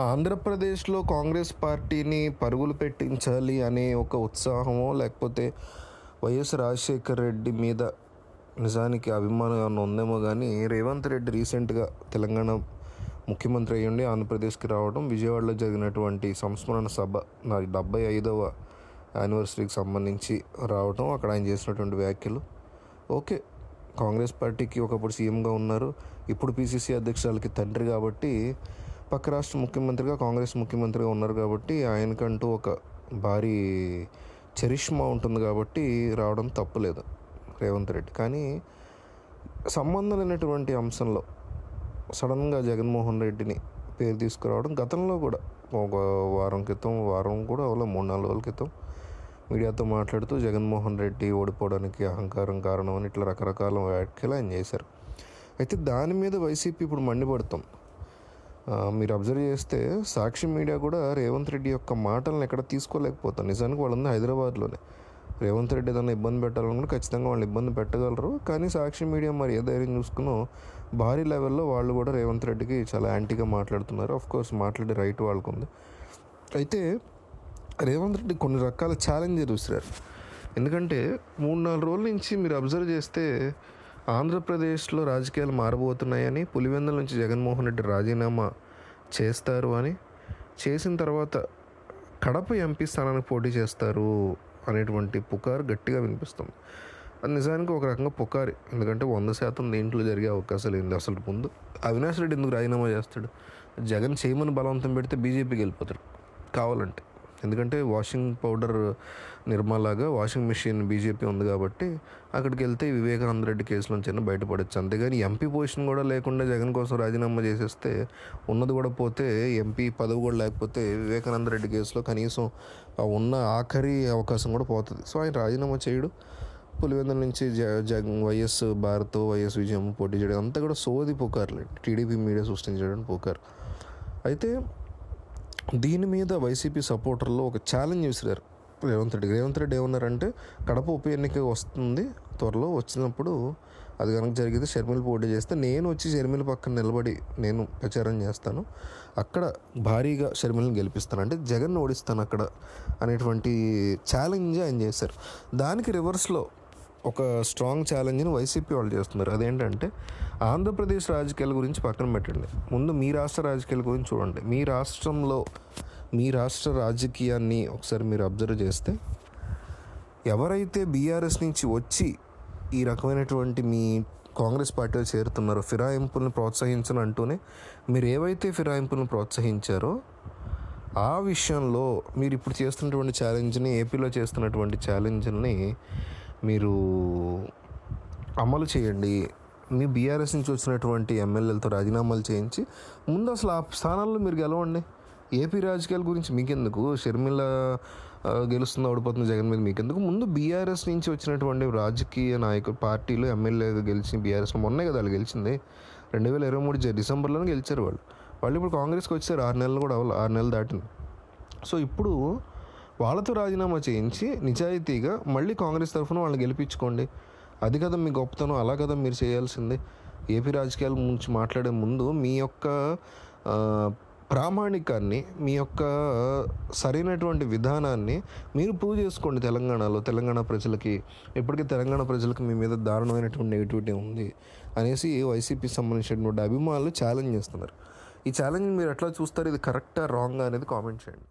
ఆంధ్రప్రదేశ్లో కాంగ్రెస్ పార్టీని పరుగులు పెట్టించాలి అనే ఒక ఉత్సాహమో లేకపోతే వైఎస్ రాజశేఖర రెడ్డి మీద నిజానికి అభిమానం ఏమన్నా ఉందేమో కానీ రేవంత్ రెడ్డి రీసెంట్గా తెలంగాణ ముఖ్యమంత్రి అయ్యుండి ఆంధ్రప్రదేశ్కి రావడం, విజయవాడలో జరిగినటువంటి సంస్మరణ సభ 75వ యానివర్సరీకి సంబంధించి రావడం, అక్కడ ఆయన చేసినటువంటి వ్యాఖ్యలు ఓకే. కాంగ్రెస్ పార్టీకి ఒకప్పుడు సీఎంగా ఉన్నారు, ఇప్పుడు పిసిసి అధ్యక్షురాలకి తండ్రి కాబట్టి పక్క రాష్ట్ర ముఖ్యమంత్రిగా కాంగ్రెస్ ముఖ్యమంత్రిగా ఉన్నారు కాబట్టి ఆయనకంటూ ఒక భారీ చరిష్మా ఉంటుంది కాబట్టి రావడం తప్పులేదు రేవంత్ రెడ్డి. కానీ సంబంధం లేనటువంటి అంశంలో సడన్గా జగన్మోహన్ రెడ్డిని పేరు తీసుకురావడం గతంలో కూడా ఒక వారం కూడా అలా 3-4 రోజుల క్రితం మీడియాతో మాట్లాడుతూ జగన్మోహన్ రెడ్డి ఓడిపోవడానికి అహంకారం కారణం అని ఇట్లా రకరకాల వ్యాఖ్యలు ఆయన చేశారు. అయితే దాని మీద వైసీపీ ఇప్పుడు మండిపడుతుంది. మీరు అబ్జర్వ్ చేస్తే సాక్షి మీడియా కూడా రేవంత్ రెడ్డి యొక్క మాటలను ఎక్కడ తీసుకోలేకపోతాం. నిజానికి వాళ్ళందరూ హైదరాబాద్లోనే. రేవంత్ రెడ్డి ఏదైనా ఇబ్బంది పెట్టాలనుకుంటే ఖచ్చితంగా వాళ్ళు ఇబ్బంది పెట్టగలరు. కానీ సాక్షి మీడియా మరి ఏ ధైర్యం చూసుకునో భారీ లెవెల్లో వాళ్ళు కూడా రేవంత్ రెడ్డికి చాలా యాంటీగా మాట్లాడుతున్నారు. ఆఫ్కోర్స్ మాట్లాడే రైట్ వాళ్ళకు ఉంది. అయితే రేవంత్ రెడ్డి కొన్ని రకాల ఛాలెంజెస్ విసిరారు. ఎందుకంటే 3-4 రోజుల నుంచి మీరు అబ్జర్వ్ చేస్తే ఆంధ్రప్రదేశ్లో రాజకీయాలు మారబోతున్నాయని, పులివెందుల నుంచి జగన్మోహన్ రెడ్డి రాజీనామా చేస్తారు అని, చేసిన తర్వాత కడప ఎంపీ స్థానానికి పోటీ చేస్తారు అనేటువంటి పుకారు గట్టిగా వినిపిస్తుంది. అది నిజానికి ఒక రకంగా పుకారి. ఎందుకంటే 100% దీంట్లో జరిగే అవకాశాలు ఏంది? అసలు ముందు అవినాష్ రెడ్డి ఎందుకు రాజీనామా చేస్తాడు? జగన్ చేయమని బలవంతం పెడితే బీజేపీకి వెళ్ళిపోతాడు కావాలంటే. ఎందుకంటే వాషింగ్ పౌడర్ నిర్మాలాగా వాషింగ్ మెషిన్ బీజేపీ ఉంది కాబట్టి అక్కడికి వెళ్తే వివేకానంద రెడ్డి కేసు నుంచి బయటపడచ్చు. అంతేగాని ఎంపీ పొజిషన్ కూడా లేకుండా జగన్ కోసం రాజీనామా చేసేస్తే ఉన్నది కూడా పోతే, ఎంపీ పదవి కూడా లేకపోతే వివేకానంద రెడ్డి కేసులో కనీసం ఉన్న ఆఖరి అవకాశం కూడా పోతుంది. సో ఆయన రాజీనామా చేయడు. పులివెందుల నుంచి వైఎస్ భారత్, వైఎస్ విజయం పోటీ చేయడం అంతా కూడా సోది పుకారులేండి. టీడీపీ మీడియా సృష్టించడం పుకారు. అయితే దీని మీద వైసీపీ సపోర్టర్లు ఒక ఛాలెంజ్ విసిరారు రేవంత్ రెడ్డి ఏమన్నారంటే, కడప ఉప ఎన్నిక వస్తుంది త్వరలో, వచ్చినప్పుడు అది కనుక జరిగితే షర్మిల పోటీ చేస్తే నేను వచ్చి షర్మిల పక్కన నిలబడి నేను ప్రచారం చేస్తాను, అక్కడ భారీగా షర్మిలను గెలిపిస్తాను, అంటే జగన్ ఓడిస్తాను అక్కడ అనేటువంటి ఛాలెంజ్ ఆయన చేశారు. దానికి రివర్స్లో ఒక స్ట్రాంగ్ ఛాలెంజ్ని వైసీపీ వాళ్ళు చేస్తున్నారు. అదేంటంటే ఆంధ్రప్రదేశ్ రాజకీయాల గురించి పక్కన పెట్టండి, ముందు మీ రాష్ట్ర రాజకీయాల గురించి చూడండి. మీ రాష్ట్రంలో మీ రాష్ట్ర రాజకీయాన్ని ఒకసారి మీరు అబ్జర్వ్ చేస్తే ఎవరైతే బీఆర్ఎస్ నుంచి వచ్చి ఈ రకమైనటువంటి మీ కాంగ్రెస్ పార్టీలో చేరుతున్నారో, ఫిరాయింపులను ప్రోత్సహించను అంటూనే మీరు ఏవైతే ఫిరాయింపులను ప్రోత్సహించారో ఆ విషయంలో మీరు ఇప్పుడు చేస్తున్నటువంటి ఛాలెంజ్ని, ఏపీలో చేస్తున్నటువంటి ఛాలెంజ్ని మీరు అమలు చేయండి. మీ బీఆర్ఎస్ నుంచి వచ్చినటువంటి ఎమ్మెల్యేలతో రాజీనామాలు చేయించి ముందు అసలు ఆ స్థానాల్లో మీరు గెలవండి. ఏపీ రాజకీయాల గురించి మీకెందుకు? షర్మిల గెలుస్తుంది ఓడిపోతుంది జగన్ మీద మీకెందుకు? ముందు బీఆర్ఎస్ నుంచి వచ్చినటువంటి రాజకీయ నాయకులు, పార్టీలు, ఎమ్మెల్యేలు గెలిచి బీఆర్ఎస్లో మొన్నే కదా వాళ్ళు గెలిచింది. 2023 డిసెంబర్లోనే గెలిచారు వాళ్ళు ఇప్పుడు కాంగ్రెస్కి వచ్చారు. 6 నెలలు కూడా అవ్వాలి, 6 నెలలు దాటింది. సో ఇప్పుడు వాళ్ళతో రాజీనామా చేయించి నిజాయితీగా మళ్ళీ కాంగ్రెస్ తరఫున వాళ్ళని గెలిపించుకోండి. అది కదా మీ గొప్పతనం, అలా కదా మీరు చేయాల్సింది. ఏపీ రాజకీయాల గురించి మాట్లాడే ముందు మీ యొక్క ప్రామాణికాన్ని, మీ యొక్క సరైనటువంటి విధానాన్ని మీరు ప్రూవ్ చేసుకోండి తెలంగాణ ప్రజలకి. ఇప్పటికీ తెలంగాణ ప్రజలకు మీ మీద దారుణమైనటువంటి నెగిటివిటీ ఉంది అనేసి వైసీపీకి సంబంధించినటువంటి అభిమానులు ఛాలెంజ్ చేస్తున్నారు. ఈ ఛాలెంజ్ మీరు ఎట్లా చూస్తారు? ఇది కరెక్టా రాంగా అనేది కామెంట్ చేయండి.